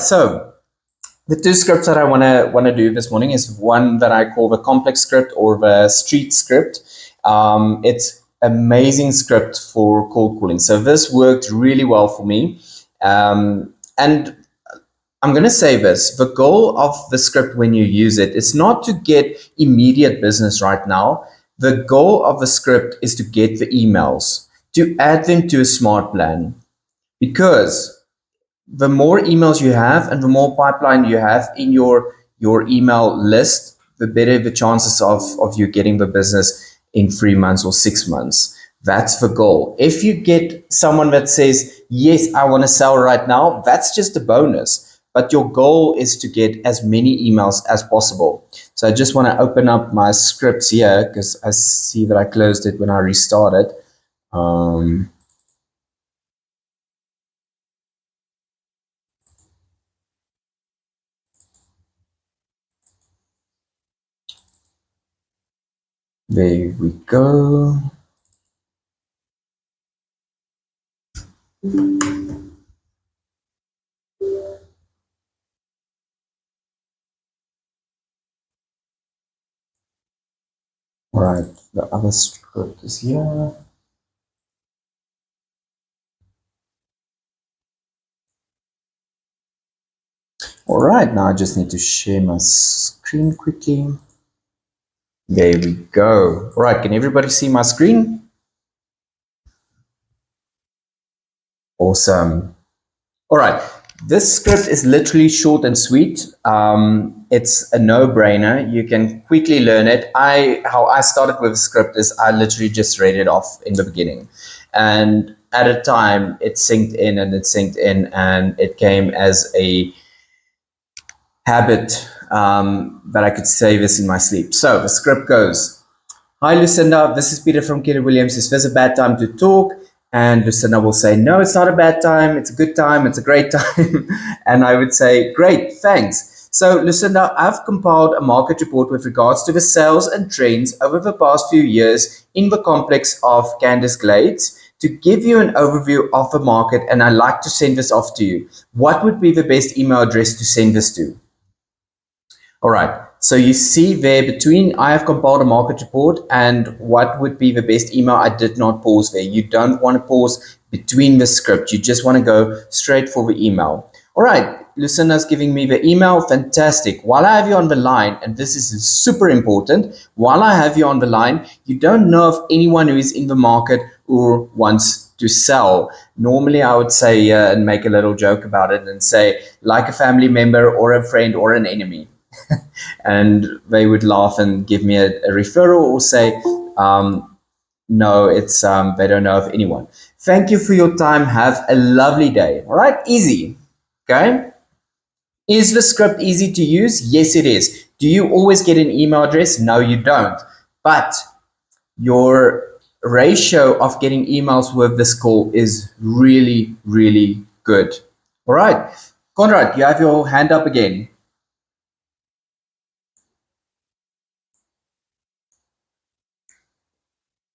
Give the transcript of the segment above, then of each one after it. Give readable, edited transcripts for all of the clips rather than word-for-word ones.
So the two scripts that I wanna do this morning is one that I call the complex script or the street script. It's amazing script for cold calling. So this worked really well for me. And I'm going to say this, the goal of the script when you use it is not to get immediate business right now. The goal of the script is to get the emails, to add them to a smart plan, because the more emails you have and the more pipeline you have in your email list, the better the chances of you getting the business in 3 months or 6 months. That's the goal. If you get someone that says, yes, I want to sell right now, that's just a bonus. But your goal is to get as many emails as possible. So I just want to open up my scripts here because I see that I closed it when I restarted. There we go. All right, the other script is here. All right, now I just need to share my screen quickly. There we go. All right, can everybody see my screen? Awesome. All right, this script is literally short and sweet. It's a no-brainer. You can quickly learn it. How I started with the script is I literally just read it off in the beginning, and at a time it synced in and it synced in, and it came as a habit that I could say this in my sleep. So the script goes, hi Lucinda, this is Peter from Keller Williams. Is this a bad time to talk? And Lucinda will say, no, it's not a bad time. It's a good time. It's a great time. And I would say, great, thanks. So Lucinda, I've compiled a market report with regards to the sales and trends over the past few years in the complex of Candice Glades to give you an overview of the market, and I'd like to send this off to you. What would be the best email address to send this to? All right. So you see there between I have compiled a market report and what would be the best email, I did not pause there. You don't want to pause between the script. You just want to go straight for the email. All right. Lucinda's giving me the email. Fantastic. While I have you on the line, and this is super important, while I have you on the line, you don't know of anyone who is in the market or wants to sell. Normally, I would say and make a little joke about it and say, like a family member or a friend or an enemy. And they would laugh and give me a referral or say, no, it's they don't know of anyone. Thank you for your time. Have a lovely day. All right, easy. Okay. Is the script easy to use? Yes, it is. Do you always get an email address? No, you don't. But your ratio of getting emails with this call is really, really good. All right. Conrad, you have your hand up again.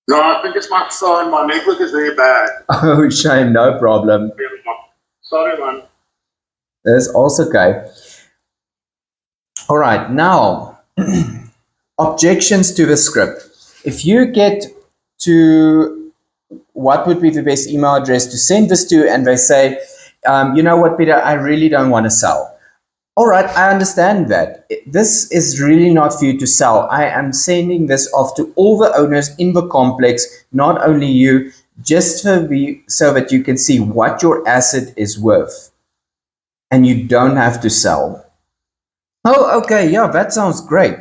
No, I think it's my phone. My network is very bad. Oh, shame, no problem. Sorry, man. That's also okay. All right, now objections to the script. If you get to what would be the best email address to send this to, and they say, you know what, Peter, I really don't want to sell. All right, I understand that. This is really not for you to sell. I am sending this off to all the owners in the complex, not only you, just so that you can see what your asset is worth. And you don't have to sell. Oh, okay, yeah, that sounds great.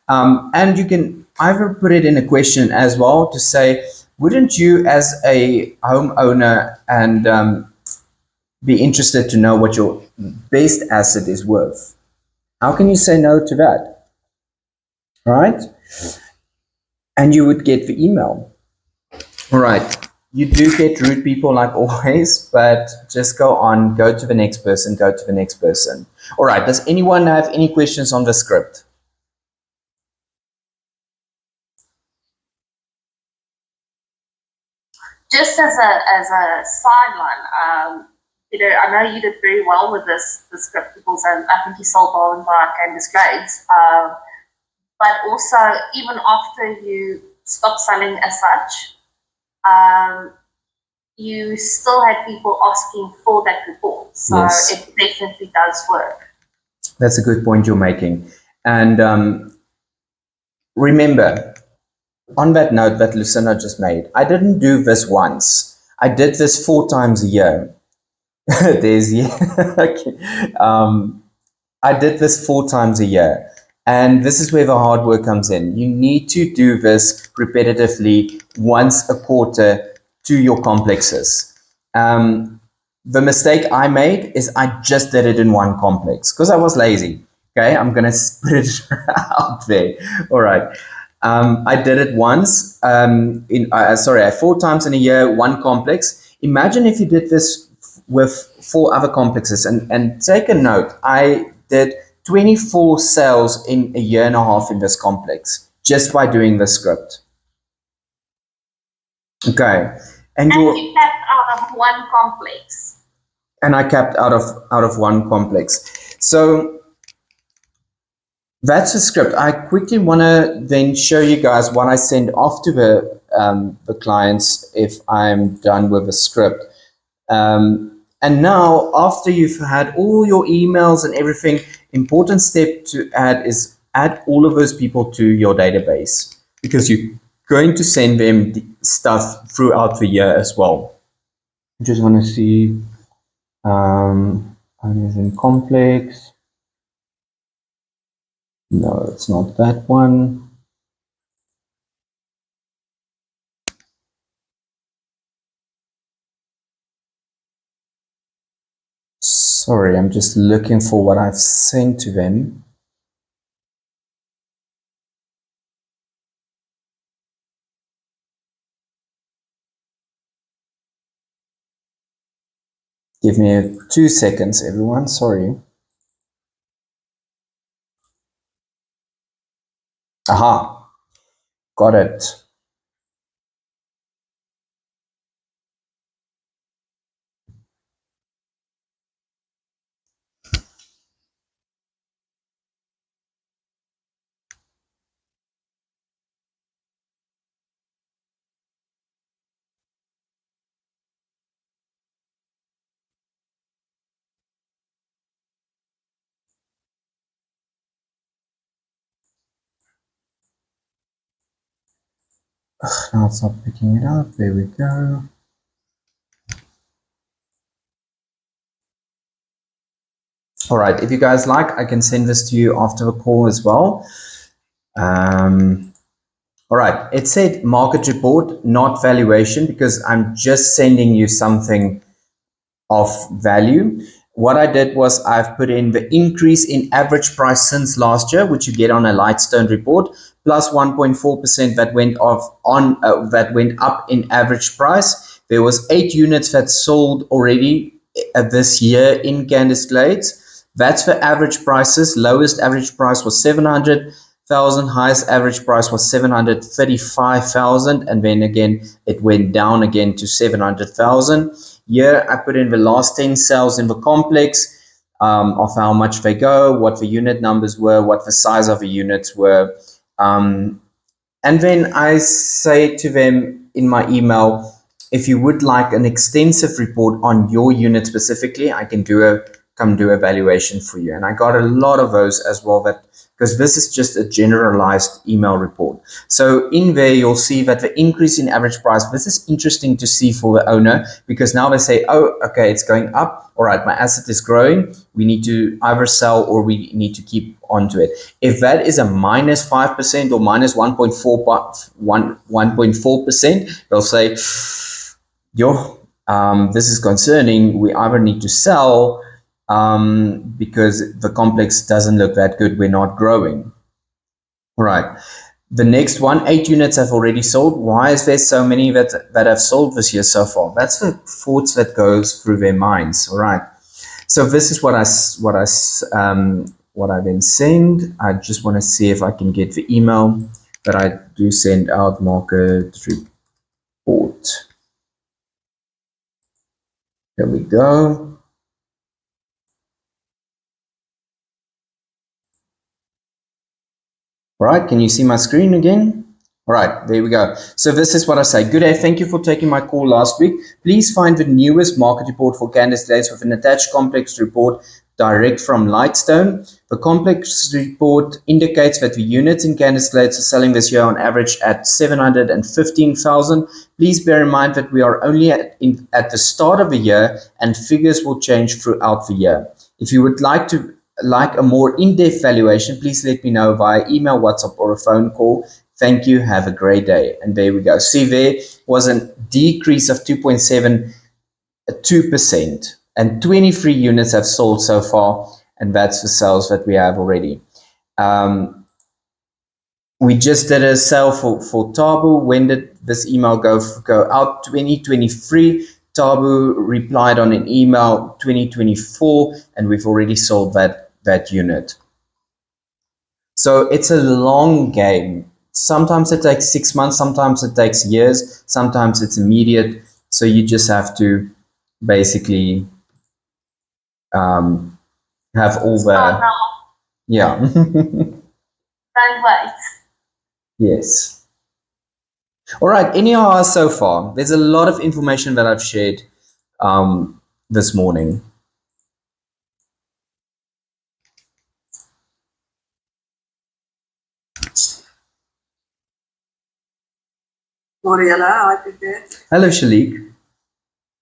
And you can either put it in a question as well to say, wouldn't you, as a homeowner, and be interested to know what your best asset is worth? How can you say no to that? Right? And you would get the email. All right. You do get rude people like always, but just go on, go to the next person, go to the next person. All right. Does anyone have any questions on the script? Just as a sideline, I know you did very well with the script because I think you sold well in Black and Disgrades. But also, even after you stopped selling as such, you still had people asking for that report. So Yes. it definitely does work. That's a good point you're making. And remember, on that note that Lucinda just made, I didn't do this once. I did this 4 times a year. There's I did this 4 times a year. And this is where the hard work comes in. You need to do this repetitively once a quarter to your complexes. The mistake I made is I just did it in one complex because I was lazy. Okay, I'm gonna put it out there. All right. I did it once. Sorry, 4 times in a year, one complex. Imagine if you did this with 4 other complexes, and take a note. I did 24 sales in a year and a half in this complex just by doing the script. Okay, and you capped out of one complex. And I capped out of one complex. So that's the script. I quickly want to then show you guys what I send off to the clients if I'm done with the script. And now, after you've had all your emails and everything, important step to add is add all of those people to your database because you're going to send them stuff throughout the year as well. I just want to see in complex. No, it's not that one. Sorry, I'm just looking for what I've sent to them. Give me 2 seconds, everyone. Sorry. Aha, got it. Now it's not picking it up. There we go. All right, if you guys like, I can send this to you after the call as well. All right, it said market report, not valuation, because I'm just sending you something of value. What I did was I've put in the increase in average price since last year, which you get on a Lightstone report, plus 1.4% that went up in average price. There was 8 units that sold already this year in Candice Glades. That's for average prices. Lowest average price was 700,000. Highest average price was 735,000, and then again it went down again to 700,000. Here I put in the last 10 sales in the complex, of how much they go, what the unit numbers were, what the size of the units were. And then I say to them in my email, if you would like an extensive report on your unit specifically, I can come do a valuation for you. And I got a lot of those as well, that because this is just a generalized email report. So in there, you'll see that the increase in average price, this is interesting to see for the owner, because now they say, oh, okay, it's going up. All right, my asset is growing. We need to either sell or we need to keep onto it. If that is a minus 5% or minus 1.4%, they'll say, this is concerning. We either need to sell because the complex doesn't look that good. We're not growing. All right. The next one, 8 units have already sold. Why is there so many that have sold this year so far? That's the thoughts that goes through their minds. All right. So this is what I then send. I just want to see if I can get the email that I do send out, market report. There we go. All right, can you see my screen again? All right, there we go. So this is what I say. Good day, thank you for taking my call last week. Please find the newest market report for Candice Glades with an attached complex report direct from Lightstone. The complex report indicates that the units in Candice Glades are selling this year on average at 715,000. Please bear in mind that we are only at the start of the year and figures will change throughout the year. If you would like a more in-depth valuation, please let me know via email, WhatsApp, or a phone call. Thank you. Have a great day. And there we go. See, there was a decrease of 2.72%, and 23 units have sold so far, and that's the sales that we have already. We just did a sale for Tabu. When did this email go out? 2023. Tabu replied on an email 2024, and we've already sold that unit. So it's a long game. Sometimes it takes 6 months, sometimes it takes years, sometimes it's immediate. So you just have to basically have all the yeah. Don't wait. Yes. All right. Any hours so far? There's a lot of information that I've shared this morning. Mariella, hi Peter. Hello, Shalik.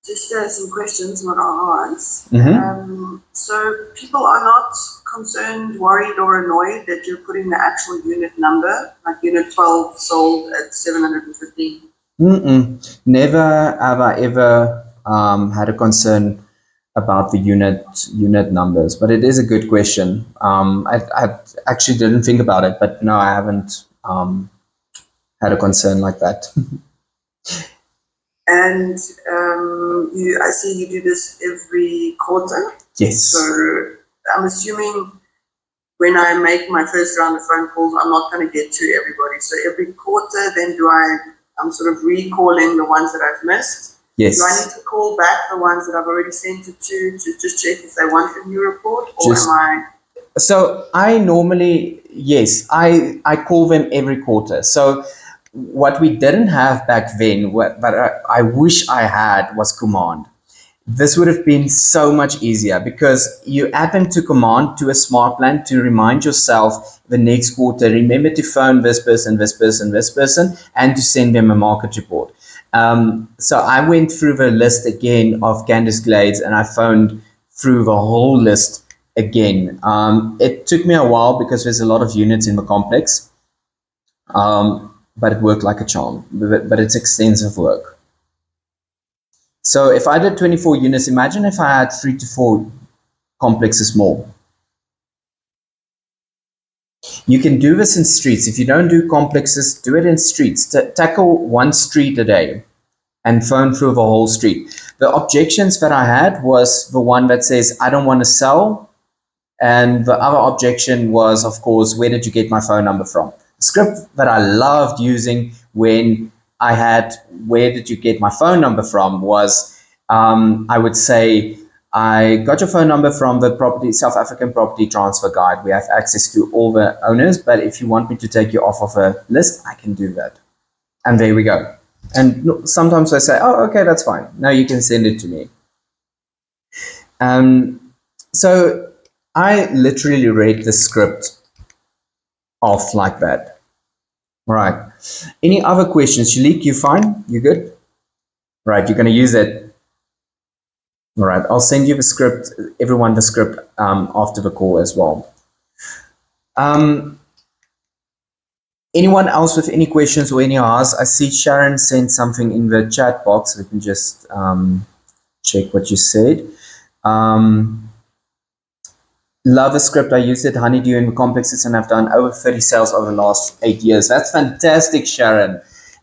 Just some questions, not ours. Mm-hmm. So people are not concerned, worried, or annoyed that you're putting the actual unit number, like unit 12 sold at 715. Never have I ever had a concern about the unit numbers, but it is a good question. I actually didn't think about it, but no, I haven't had a concern like that. And I see you do this every quarter. Yes. So I'm assuming when I make my first round of phone calls, I'm not going to get to everybody. So every quarter, then I'm sort of recalling the ones that I've missed. Yes. Do I need to call back the ones that I've already sent it to just check if they want a new report, or am I? So I normally, yes, I call them every quarter. So what we didn't have back then, but I wish I had, was command. This would have been so much easier because you add them to command to a Smartplan to remind yourself the next quarter, remember to phone this person, this person, this person, and to send them a market report. So I went through the list again of Candice Glades and I phoned through the whole list again. It took me a while because there's a lot of units in the complex, but it worked like a charm. But it's extensive work. So if I did 24 units, imagine if I had 3 to 4 complexes more. You can do this in streets. If you don't do complexes, do it in streets. Tackle one street a day and phone through the whole street. The objections that I had was the one that says, I don't want to sell. And the other objection was, of course, where did you get my phone number from? The script that I loved using when I had, where did you get my phone number from, was I would say, I got your phone number from the South African Property Transfer Guide. We have access to all the owners, but if you want me to take you off of a list, I can do that. And there we go. And sometimes I say, oh, okay, that's fine. Now you can send it to me. So I literally read the script off like that. All right. Any other questions? Shalik, you fine? You good? Right, you're going to use it. All right, I'll send you the script, everyone the script after the call as well. Anyone else with any questions or any asks? I see Sharon sent something in the chat box. We can just check what you said. Love the script. I used it, Honeydew, in the complexes, and I've done over 30 sales over the last 8 years. That's fantastic, Sharon.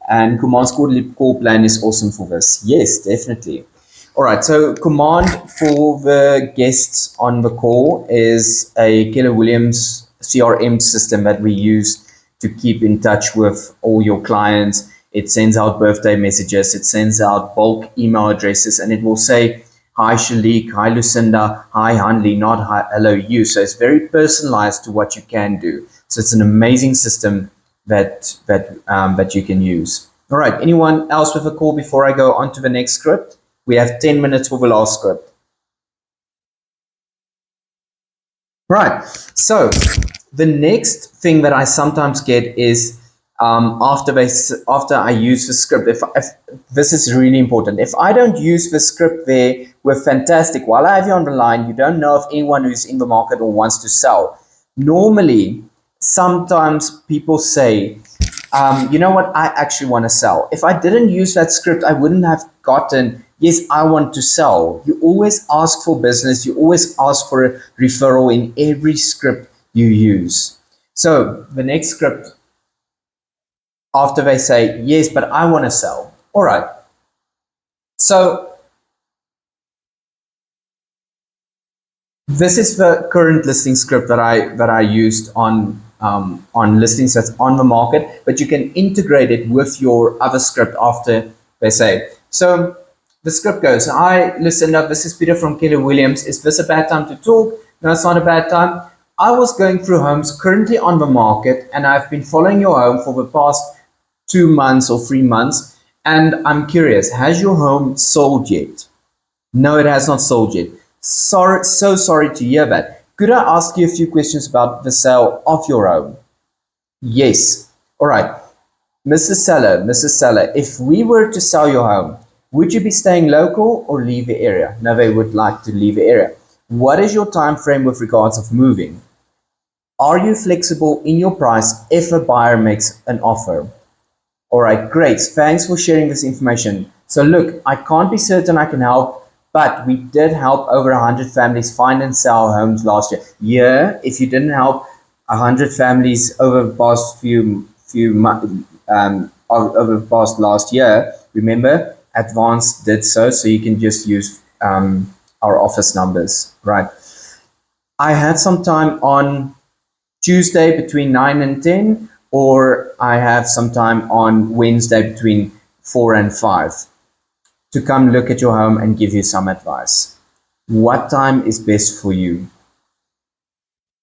And Command's quarterly call plan is awesome for this. Yes, definitely. All right, so Command for the guests on the call is a Keller Williams CRM system that we use to keep in touch with all your clients. It sends out birthday messages, it sends out bulk email addresses, and it will say, hi Shalik, hi Lucinda, hi Hanley, not hi, hello you. So it's very personalized to what you can do. So it's an amazing system that you can use. All right, anyone else with a call before I go on to the next script? We have 10 minutes for the last script. Right. So the next thing that I sometimes get is after I use the script. If this is really important, if I don't use the script there, we're fantastic. While I have you on the line, you don't know if anyone who's in the market or wants to sell. Normally, sometimes people say, you know what, I actually want to sell. If I didn't use that script, I wouldn't have gotten, yes, I want to sell. You always ask for business, you always ask for a referral in every script you use. So the next script, after they say, yes, but I want to sell. All right. So this is the current listing script that I used on listings that's on the market, but you can integrate it with your other script after they say. So the script goes, hi, listen up, this is Peter from Keller Williams. Is this a bad time to talk? No, it's not a bad time. I was going through homes currently on the market, and I've been following your home for the past 2 months or 3 months, and I'm curious, has your home sold yet? No, it has not sold yet. Sorry, so sorry to hear that. Could I ask you a few questions about the sale of your home? Yes. All right. Mrs. Seller, if we were to sell your home, would you be staying local or leave the area? No, they would like to leave the area. What is your time frame with regards of moving? Are you flexible in your price if a buyer makes an offer? All right, great. Thanks for sharing this information. So look, I can't be certain I can help, but we did help over 100 families find and sell homes last year. Yeah, if you didn't help 100 families over the past over the past last year, remember, Advanced did so you can just use our office numbers, right? I had some time on Tuesday between 9 and 10, or I have some time on Wednesday between 4 and 5 to come look at your home and give you some advice. What time is best for you?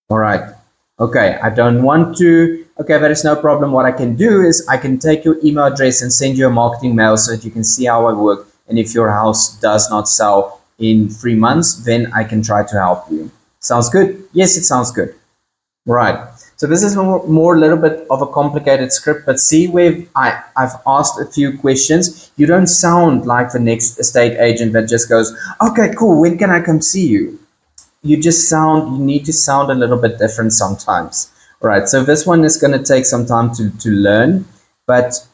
All right. Okay, I don't want to. Okay, that is no problem. What I can do is I can take your email address and send you a marketing mail so that you can see how I work. And if your house does not sell in 3 months, then I can try to help you. Sounds good? Yes, it sounds good. Right. So this is more a little bit of a complicated script, but see where I've asked a few questions. You don't sound like the next estate agent that just goes, okay, cool, when can I come see you? You need to sound a little bit different sometimes. All right. So this one is going to take some time to learn, but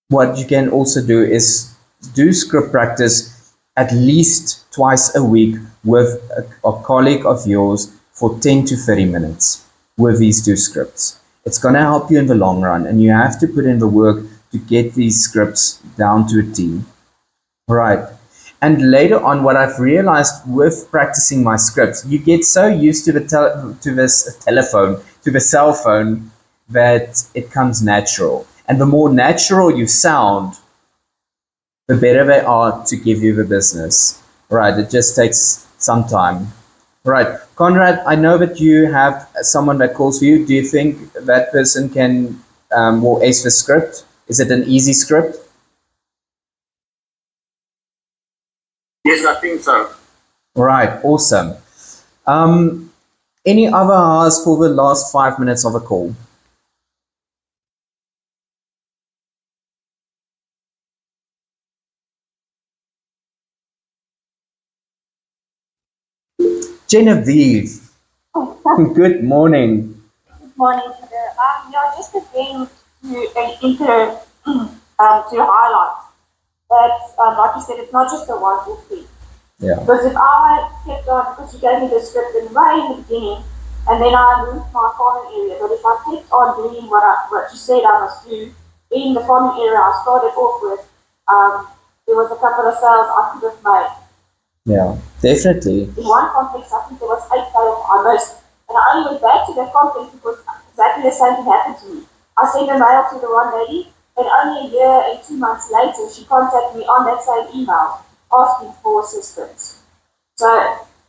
what you can also do is do script practice at least twice a week with a colleague of yours for 10 to 30 minutes with these two scripts. It's going to help you in the long run, and you have to put in the work to get these scripts down to a T. Right. And later on, what I've realized with practicing my scripts, you get so used to this telephone, to the cell phone, that it comes natural. And the more natural you sound, the better they are to give you the business. Right. It just takes some time. Right. Conrad, I know that you have someone that calls for you. Do you think that person can will ace the script? Is it an easy script? Yes, I think so. Right. Awesome. Any other hours for the last 5 minutes of a call? Genevieve, good morning. Good morning, Peter. Yeah, just again to highlight that, like you said, it's not just a one-off thing. Yeah. Because if I kept on, because you gave me the script in way in the beginning, and then I moved my farming area, but if I kept on doing what you said I must do, in the farming area I started off with, there was a couple of sales I could have made. Yeah, definitely. In one complex, I think there was 8 sales I missed. And I only went back to that complex because exactly the same thing happened to me. I sent a mail to the one lady, and only a year and 2 months later, she contacted me on that same email. asking for assistance. So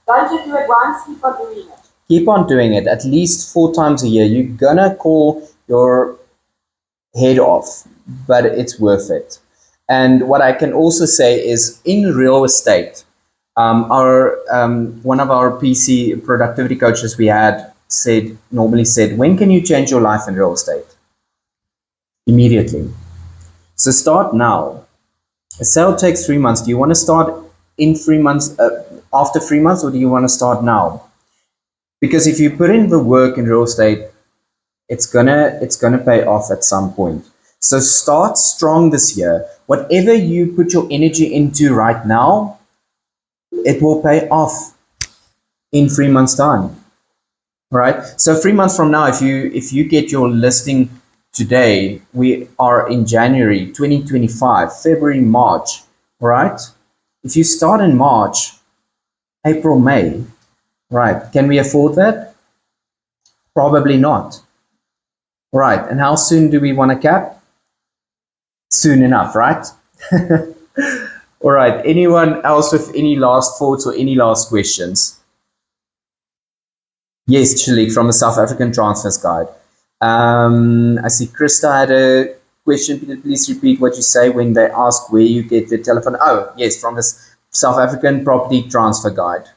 don't just do it once, keep on doing it. Keep on doing it at least 4 times a year. You're gonna call your head off, but it's worth it. And what I can also say is in real estate, our one of our PC productivity coaches we had normally said, when can you change your life in real estate? Immediately. So start now. A sale takes 3 months. Do you want to start in 3 months, after 3 months, or do you want to start now? Because if you put in the work in real estate, it's gonna pay off at some point. So start strong this year. Whatever you put your energy into right now, it will pay off in 3 months' time. Right? So 3 months from now, if you get your listing today, we are in January 2025, February, March, right? If you start in March, April, May, right? Can we afford that? Probably not. Right. And how soon do we want to cap? Soon enough, right? All right. Anyone else with any last thoughts or any last questions? Yes, Shalik from the South African Transfers Guide. I see Krista had a question. Please repeat what you say when they ask where you get the telephone. Oh, yes, from the South African Property Transfer Guide.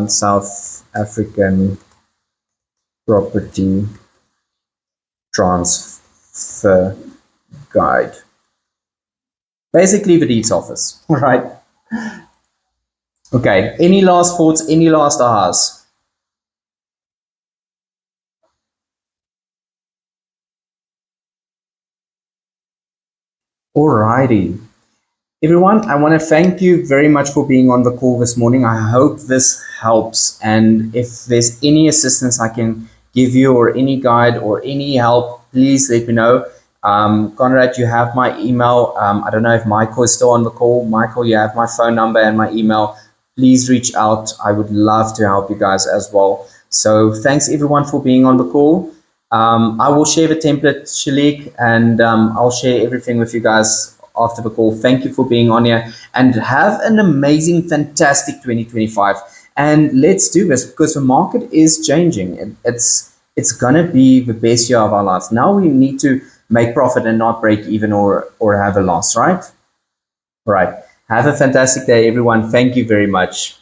South African Property Transfer Guide. Basically the deeds office, right? Okay, any last thoughts, any last ahas? Alrighty. Everyone, I want to thank you very much for being on the call this morning. I hope this helps. And if there's any assistance I can give you or any guide or any help, please let me know. Conrad, you have my email. I don't know if Michael is still on the call. Michael, you have my phone number and my email. Please reach out. I would love to help you guys as well. So thanks everyone for being on the call. I will share the template, Shalik, and I'll share everything with you guys after the call. Thank you for being on here and have an amazing, fantastic 2025. And let's do this because the market is changing. It's gonna be the best year of our lives. Now we need to make profit and not break even or have a loss, right? Right. Have a fantastic day, everyone. Thank you very much.